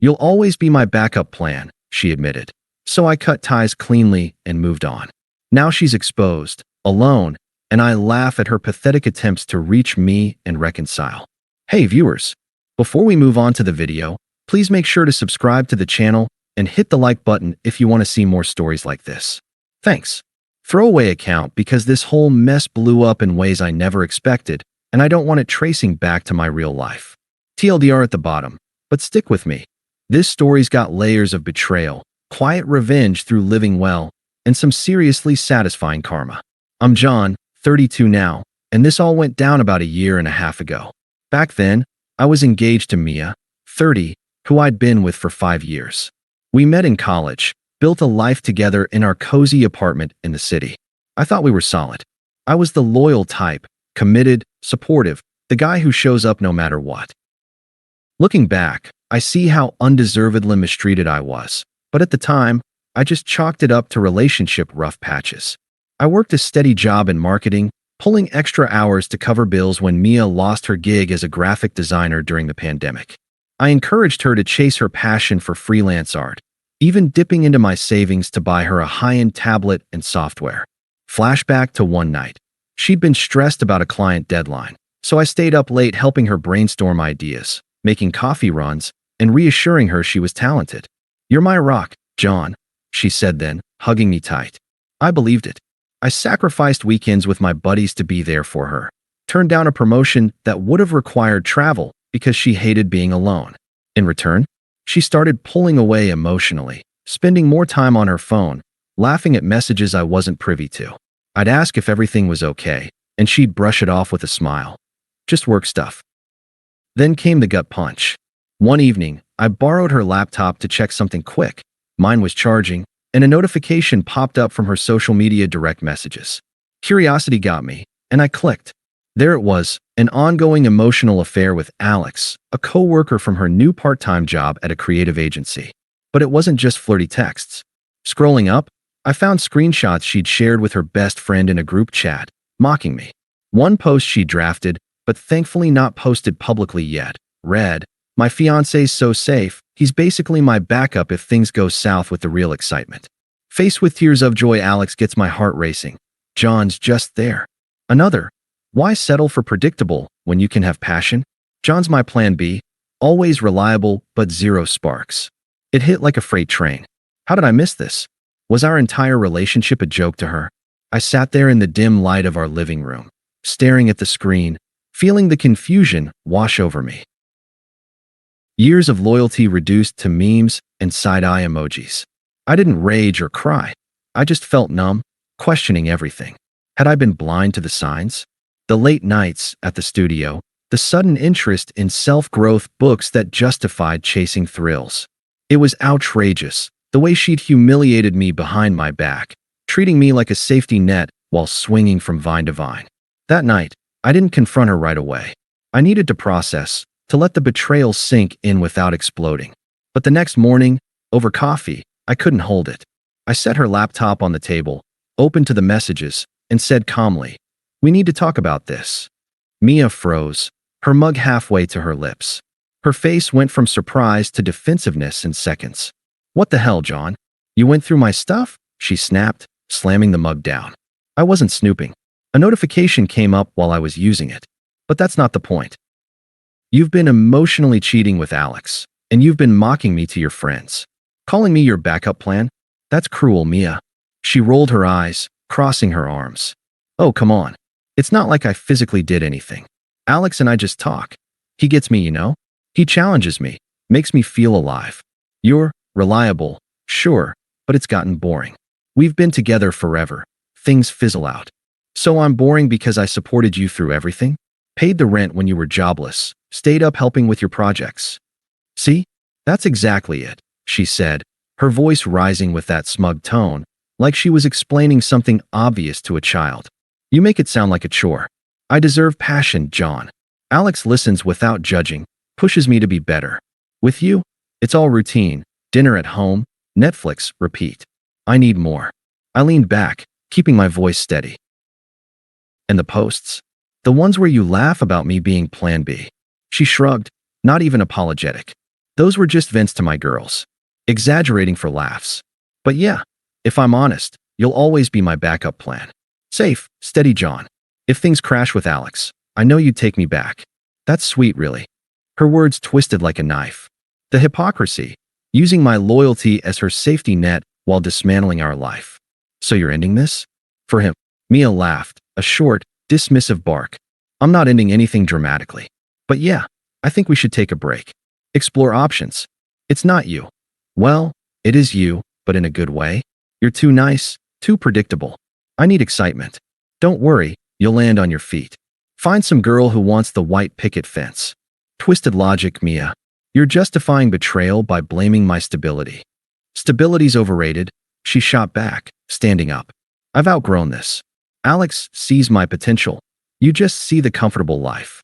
You'll always be my backup plan, she admitted. So I cut ties cleanly and moved on. Now she's exposed, alone, and I laugh at her pathetic attempts to reach me and reconcile. Hey viewers, before we move on to the video, please make sure to subscribe to the channel and hit the like button if you want to see more stories like this. Thanks. Throwaway account because this whole mess blew up in ways I never expected, and I don't want it tracing back to my real life. TLDR at the bottom, but stick with me. This story's got layers of betrayal, quiet revenge through living well, and some seriously satisfying karma. I'm John, 32 now, and this all went down about a year and a half ago. Back then, I was engaged to Mia, 30, who I'd been with for 5 years. We met in college, built a life together in our cozy apartment in the city. I thought we were solid. I was the loyal type, committed, supportive, the guy who shows up no matter what. Looking back, I see how undeservedly mistreated I was, but at the time, I just chalked it up to relationship rough patches. I worked a steady job in marketing, pulling extra hours to cover bills when Mia lost her gig as a graphic designer during the pandemic. I encouraged her to chase her passion for freelance art, even dipping into my savings to buy her a high-end tablet and software. Flashback to one night. She'd been stressed about a client deadline, so I stayed up late helping her brainstorm ideas, making coffee runs, and reassuring her she was talented. "You're my rock, John," she said then, hugging me tight. I believed it. I sacrificed weekends with my buddies to be there for her, turned down a promotion that would have required travel because she hated being alone. In return, she started pulling away emotionally, spending more time on her phone, laughing at messages I wasn't privy to. I'd ask if everything was okay, and she'd brush it off with a smile. Just work stuff. Then came the gut punch. One evening, I borrowed her laptop to check something quick. Mine was charging, and a notification popped up from her social media direct messages. Curiosity got me, and I clicked. There it was, an ongoing emotional affair with Alex, a co-worker from her new part-time job at a creative agency. But it wasn't just flirty texts. Scrolling up, I found screenshots she'd shared with her best friend in a group chat, mocking me. One post she drafted, but thankfully not posted publicly yet, read, "My fiancé's so safe, he's basically my backup if things go south with the real excitement." Faced with tears of joy, Alex gets my heart racing. John's just there. Another, "Why settle for predictable when you can have passion? John's my plan B, always reliable but zero sparks." It hit like a freight train. How did I miss this? Was our entire relationship a joke to her? I sat there in the dim light of our living room, staring at the screen, feeling the confusion wash over me. Years of loyalty reduced to memes and side-eye emojis. I didn't rage or cry. I just felt numb, questioning everything. Had I been blind to the signs? The late nights at the studio, the sudden interest in self-growth books that justified chasing thrills. It was outrageous, the way she'd humiliated me behind my back, treating me like a safety net while swinging from vine to vine. That night, I didn't confront her right away. I needed to process, to let the betrayal sink in without exploding. But the next morning, over coffee, I couldn't hold it. I set her laptop on the table, opened to the messages, and said calmly, "We need to talk about this." Mia froze, her mug halfway to her lips. Her face went from surprise to defensiveness in seconds. "What the hell, John? You went through my stuff?" she snapped, slamming the mug down. I wasn't snooping. A notification came up while I was using it. But that's not the point. "You've been emotionally cheating with Alex, and you've been mocking me to your friends. Calling me your backup plan? That's cruel, Mia." She rolled her eyes, crossing her arms. "Oh, come on. It's not like I physically did anything. Alex and I just talk. He gets me, you know? He challenges me, makes me feel alive. You're reliable, sure, but it's gotten boring. We've been together forever. Things fizzle out. So I'm boring because I supported you through everything? Paid the rent when you were jobless, stayed up helping with your projects. See? That's exactly it," she said, her voice rising with that smug tone, like she was explaining something obvious to a child. "You make it sound like a chore. I deserve passion, John. Alex listens without judging, pushes me to be better. With you, it's all routine, dinner at home, Netflix, repeat. I need more." I leaned back, keeping my voice steady. "And the posts? The ones where you laugh about me being plan B?" She shrugged, not even apologetic. Those were just vents to my girls. Exaggerating for laughs. But yeah, if I'm honest, you'll always be my backup plan. Safe, steady John. If things crash with Alex, I know you'd take me back. That's sweet, really. Her words twisted like a knife. The hypocrisy, using my loyalty as her safety net while dismantling our life. So you're ending this? For him. Mia laughed, a short, dismissive bark. I'm not ending anything dramatically. But yeah, I think we should take a break. Explore options. It's not you. Well, it is you, but in a good way. You're too nice, too predictable. I need excitement. Don't worry, you'll land on your feet. Find some girl who wants the white picket fence. Twisted logic, Mia. You're justifying betrayal by blaming my stability. Stability's overrated, she shot back, standing up. I've outgrown this. Alex sees my potential. You just see the comfortable life.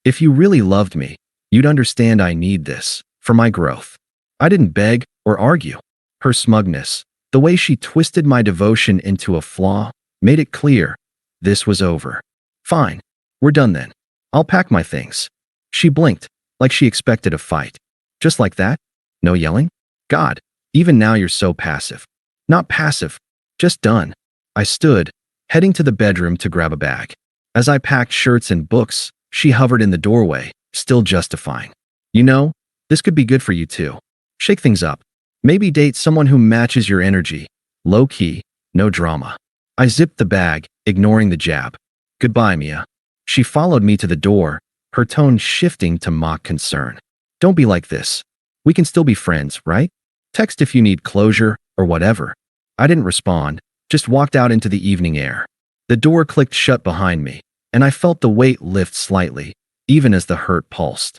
If you really loved me, you'd understand I need this, for my growth. I didn't beg or argue. Her smugness, the way she twisted my devotion into a flaw, made it clear this was over. Fine, we're done then. I'll pack my things. She blinked, like she expected a fight. Just like that? No yelling? God, even now you're so passive. Not passive, just done. I stood, heading to the bedroom to grab a bag. As I packed shirts and books, she hovered in the doorway, still justifying. You know, this could be good for you too. Shake things up. Maybe date someone who matches your energy. Low key, no drama. I zipped the bag, ignoring the jab. Goodbye, Mia. She followed me to the door, her tone shifting to mock concern. Don't be like this. We can still be friends, right? Text if you need closure or whatever. I didn't respond, just walked out into the evening air. The door clicked shut behind me, and I felt the weight lift slightly, even as the hurt pulsed.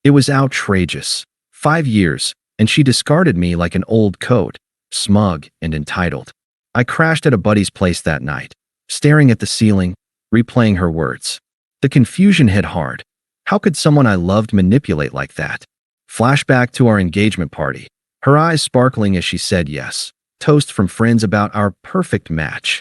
It was outrageous. 5 years, and she discarded me like an old coat, smug and entitled. I crashed at a buddy's place that night, staring at the ceiling, replaying her words. The confusion hit hard. How could someone I loved manipulate like that? Flashback to our engagement party, her eyes sparkling as she said yes. Toast from friends about our perfect match.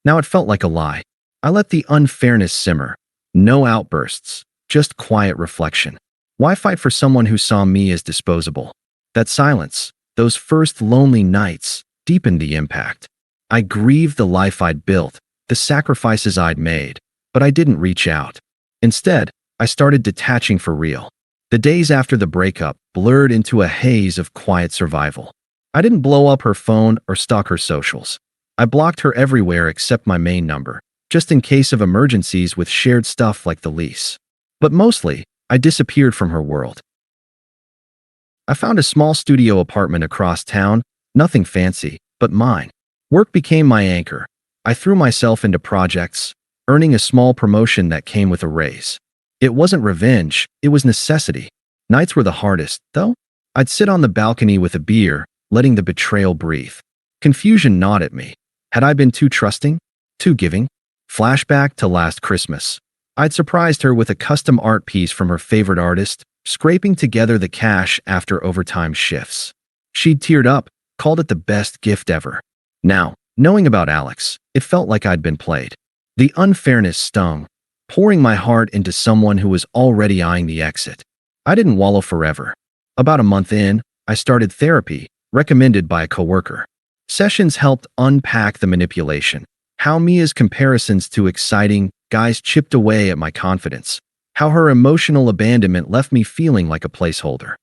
Now it felt like a lie. I let the unfairness simmer. No outbursts, just quiet reflection. Why fight for someone who saw me as disposable? That silence, those first lonely nights, deepened the impact. I grieved the life I'd built, the sacrifices I'd made, but I didn't reach out. Instead, I started detaching for real. The days after the breakup blurred into a haze of quiet survival. I didn't blow up her phone or stalk her socials. I blocked her everywhere except my main number, just in case of emergencies with shared stuff like the lease. But mostly, I disappeared from her world. I found a small studio apartment across town, nothing fancy, but mine. Work became my anchor. I threw myself into projects, earning a small promotion that came with a raise. It wasn't revenge, it was necessity. Nights were the hardest, though. I'd sit on the balcony with a beer, letting the betrayal breathe. Confusion gnawed at me. Had I been too trusting? Too giving? Flashback to last Christmas. I'd surprised her with a custom art piece from her favorite artist, scraping together the cash after overtime shifts. She'd teared up, called it the best gift ever. Now, knowing about Alex, it felt like I'd been played. The unfairness stung, pouring my heart into someone who was already eyeing the exit. I didn't wallow forever. About a month in, I started therapy, recommended by a coworker. Sessions helped unpack the manipulation, how Mia's comparisons to exciting guys chipped away at my confidence, how her emotional abandonment left me feeling like a placeholder.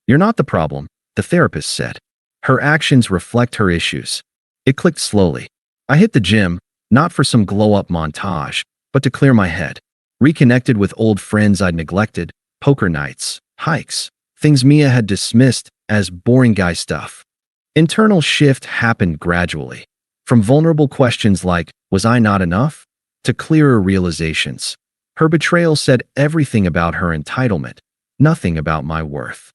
You're not the problem, the therapist said. Her actions reflect her issues. It clicked slowly. I hit the gym, not for some glow-up montage, but to clear my head. Reconnected with old friends I'd neglected, poker nights, hikes, things Mia had dismissed as boring guy stuff. Internal shift happened gradually. From vulnerable questions like, was I not enough? To clearer realizations. Her betrayal said everything about her entitlement, nothing about my worth.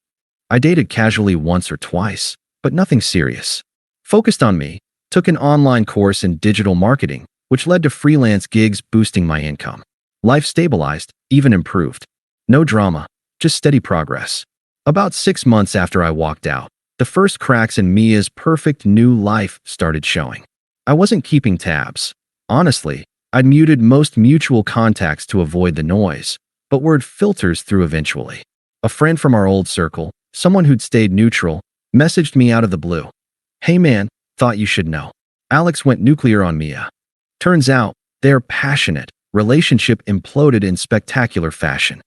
I dated casually once or twice, but nothing serious. Focused on me, took an online course in digital marketing, which led to freelance gigs boosting my income. Life stabilized, even improved. No drama, just steady progress. About 6 months after I walked out, the first cracks in Mia's perfect new life started showing. I wasn't keeping tabs. Honestly, I'd muted most mutual contacts to avoid the noise, but word filters through eventually. A friend from our old circle, someone who'd stayed neutral, messaged me out of the blue. "Hey man, thought you should know. Alex went nuclear on Mia." Turns out, their passionate relationship imploded in spectacular fashion.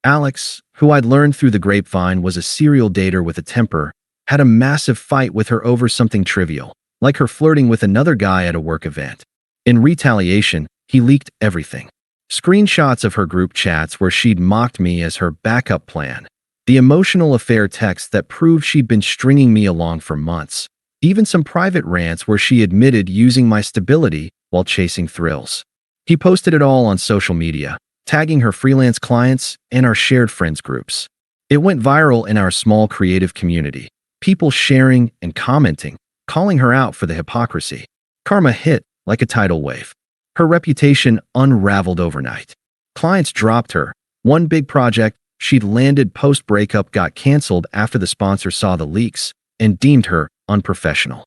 Alex, who I'd learned through the grapevine was a serial dater with a temper, had a massive fight with her over something trivial, like her flirting with another guy at a work event. In retaliation, he leaked everything. Screenshots of her group chats where she'd mocked me as her backup plan. The emotional affair text that proved she'd been stringing me along for months. Even some private rants where she admitted using my stability while chasing thrills. He posted it all on social media, tagging her freelance clients and our shared friends groups. It went viral in our small creative community, people sharing and commenting, calling her out for the hypocrisy. Karma hit like a tidal wave. Her reputation unraveled overnight. Clients dropped her. One big project she'd landed post-breakup got canceled after the sponsor saw the leaks and deemed her unprofessional.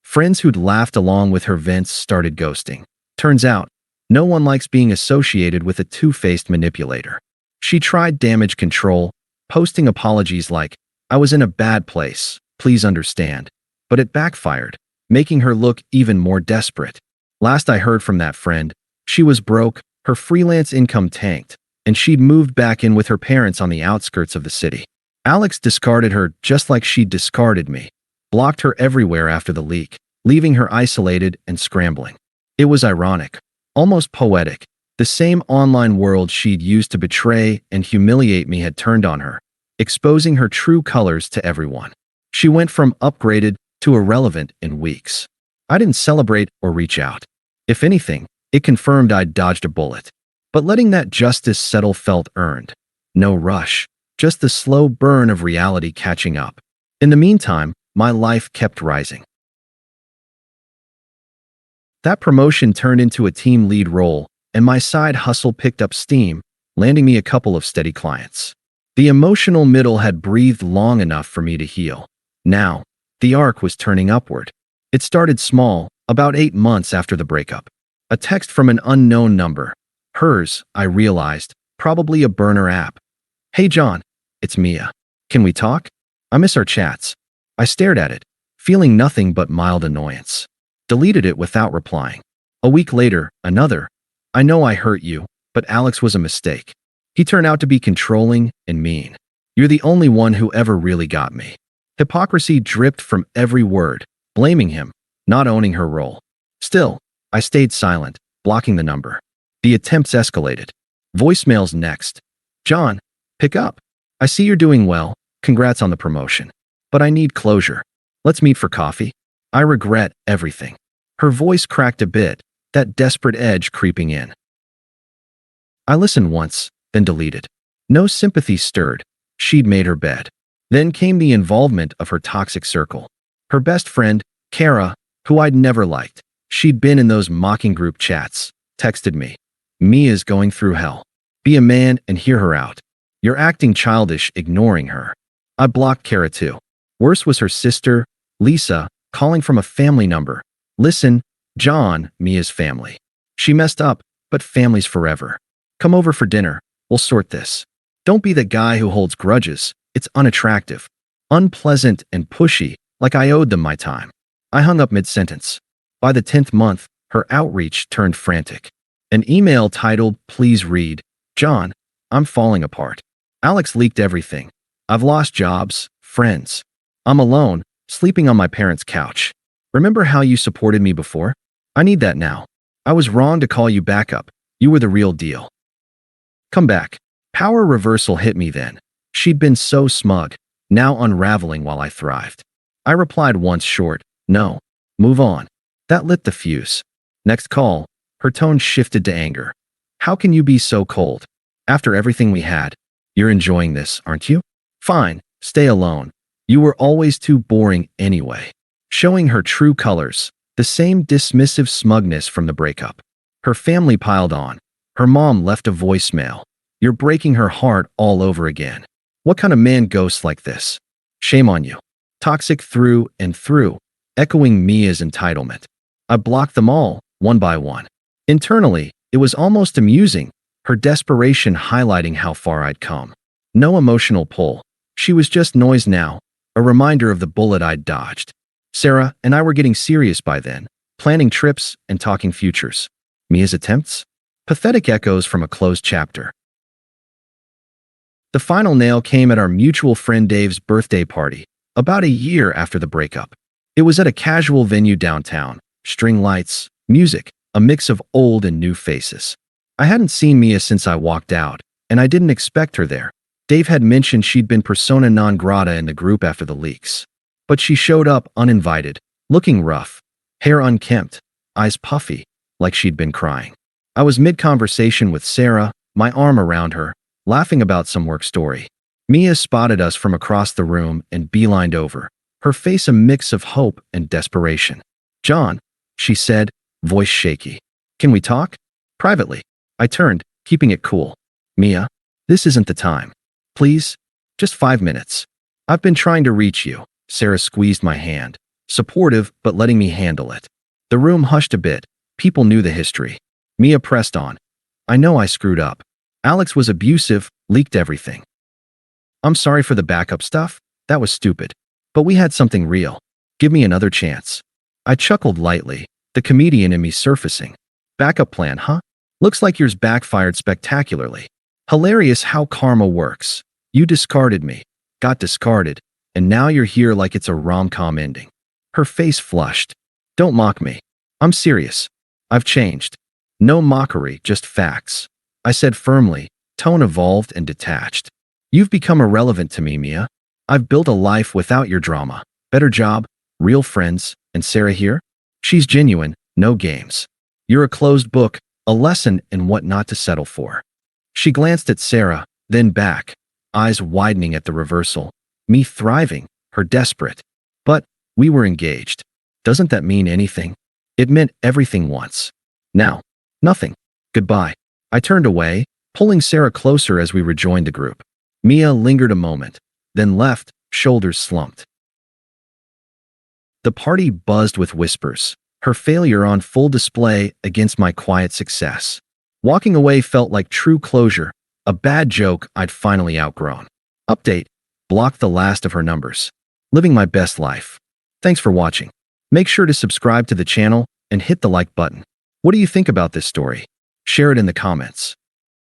Friends who'd laughed along with her vents started ghosting. Turns out, no one likes being associated with a two-faced manipulator. She tried damage control, posting apologies like, "I was in a bad place, please understand," but it backfired, making her look even more desperate. Last I heard from that friend, she was broke, her freelance income tanked, and she'd moved back in with her parents on the outskirts of the city. Alex discarded her just like she'd discarded me, blocked her everywhere after the leak, leaving her isolated and scrambling. It was ironic, almost poetic. The same online world she'd used to betray and humiliate me had turned on her, exposing her true colors to everyone. She went from upgraded to irrelevant in weeks. I didn't celebrate or reach out. If anything, it confirmed I'd dodged a bullet. But letting that justice settle felt earned. No rush, just the slow burn of reality catching up. In the meantime, my life kept rising. That promotion turned into a team lead role, and my side hustle picked up steam, landing me a couple of steady clients. The emotional middle had breathed long enough for me to heal. Now, the arc was turning upward. It started small, about 8 months after the breakup. A text from an unknown number. Hers, I realized, probably a burner app. "Hey John, it's Mia. Can we talk? I miss our chats." I stared at it, feeling nothing but mild annoyance. Deleted it without replying. A week later, another. "I know I hurt you, but Alex was a mistake. He turned out to be controlling and mean. You're the only one who ever really got me." Hypocrisy dripped from every word, blaming him, not owning her role. Still, I stayed silent, blocking the number. The attempts escalated. Voicemails next. "John, pick up. I see you're doing well. Congrats on the promotion. But I need closure. Let's meet for coffee. I regret everything." Her voice cracked a bit, that desperate edge creeping in. I listened once, then deleted. No sympathy stirred. She'd made her bed. Then came the involvement of her toxic circle. Her best friend, Kara, who I'd never liked. She'd been in those mocking group chats, texted me. "Mia's going through hell. Be a man and hear her out. You're acting childish ignoring her." I blocked Kara too. Worse was her sister, Lisa, calling from a family number. "Listen, John, Mia's family. She messed up, but family's forever. Come over for dinner. We'll sort this. Don't be the guy who holds grudges. It's unattractive, unpleasant, and pushy, like I owed them my time." I hung up mid-sentence. By the 10th month, her outreach turned frantic. An email titled, "Please read. John, I'm falling apart. Alex leaked everything. I've lost jobs, friends. I'm alone, sleeping on my parents' couch. Remember how you supported me before? I need that now. I was wrong to call you backup. You were the real deal. Come back." Power reversal hit me then. She'd been so smug, now unraveling while I thrived. I replied once short, "No. Move on." That lit the fuse. Next call, her tone shifted to anger. "How can you be so cold? After everything we had, you're enjoying this, aren't you? Fine, stay alone. You were always too boring anyway." Showing her true colors, the same dismissive smugness from the breakup. Her family piled on. Her mom left a voicemail. "You're breaking her heart all over again. What kind of man ghosts like this? Shame on you." Toxic through and through, echoing Mia's entitlement. I blocked them all, one by one. Internally, it was almost amusing, her desperation highlighting how far I'd come. No emotional pull. She was just noise now, a reminder of the bullet I'd dodged. Sarah and I were getting serious by then, planning trips and talking futures. Mia's attempts? Pathetic echoes from a closed chapter. The final nail came at our mutual friend Dave's birthday party, about a year after the breakup. It was at a casual venue downtown, string lights, music, a mix of old and new faces. I hadn't seen Mia since I walked out, and I didn't expect her there. Dave had mentioned she'd been persona non grata in the group after the leaks. But she showed up uninvited, looking rough, hair unkempt, eyes puffy, like she'd been crying. I was mid-conversation with Sarah, my arm around her, laughing about some work story. Mia spotted us from across the room and beelined over, her face a mix of hope and desperation. "John," she said, voice shaky. "Can we talk?" "Privately." I turned, keeping it cool. "Mia, this isn't the time. Please, just 5 minutes. I've been trying to reach you." Sarah squeezed my hand, supportive but letting me handle it. The room hushed a bit. People knew the history. Mia pressed on. "I know I screwed up. Alex was abusive, leaked everything. I'm sorry for the backup stuff. That was stupid. But we had something real. Give me another chance." I chuckled lightly, the comedian in me surfacing. "Backup plan, huh? Looks like yours backfired spectacularly. Hilarious how karma works. You discarded me, got discarded, and now you're here like it's a rom-com ending." Her face flushed. "Don't mock me. I'm serious. I've changed." "No mockery, just facts," I said firmly, tone evolved and detached. "You've become irrelevant to me, Mia. I've built a life without your drama. Better job, real friends, and Sarah here? She's genuine, no games. You're a closed book, a lesson in what not to settle for." She glanced at Sarah, then back, eyes widening at the reversal. Me thriving, her desperate. But we were engaged. Doesn't that mean anything? It meant everything once. Now, nothing. Goodbye. I turned away, pulling Sarah closer as we rejoined the group. Mia lingered a moment, then left, shoulders slumped. The party buzzed with whispers, her failure on full display against my quiet success. Walking away felt like true closure, a bad joke I'd finally outgrown. Update: blocked the last of her numbers. Living my best life. Thanks for watching. Make sure to subscribe to the channel and hit the like button. What do you think about this story? Share it in the comments.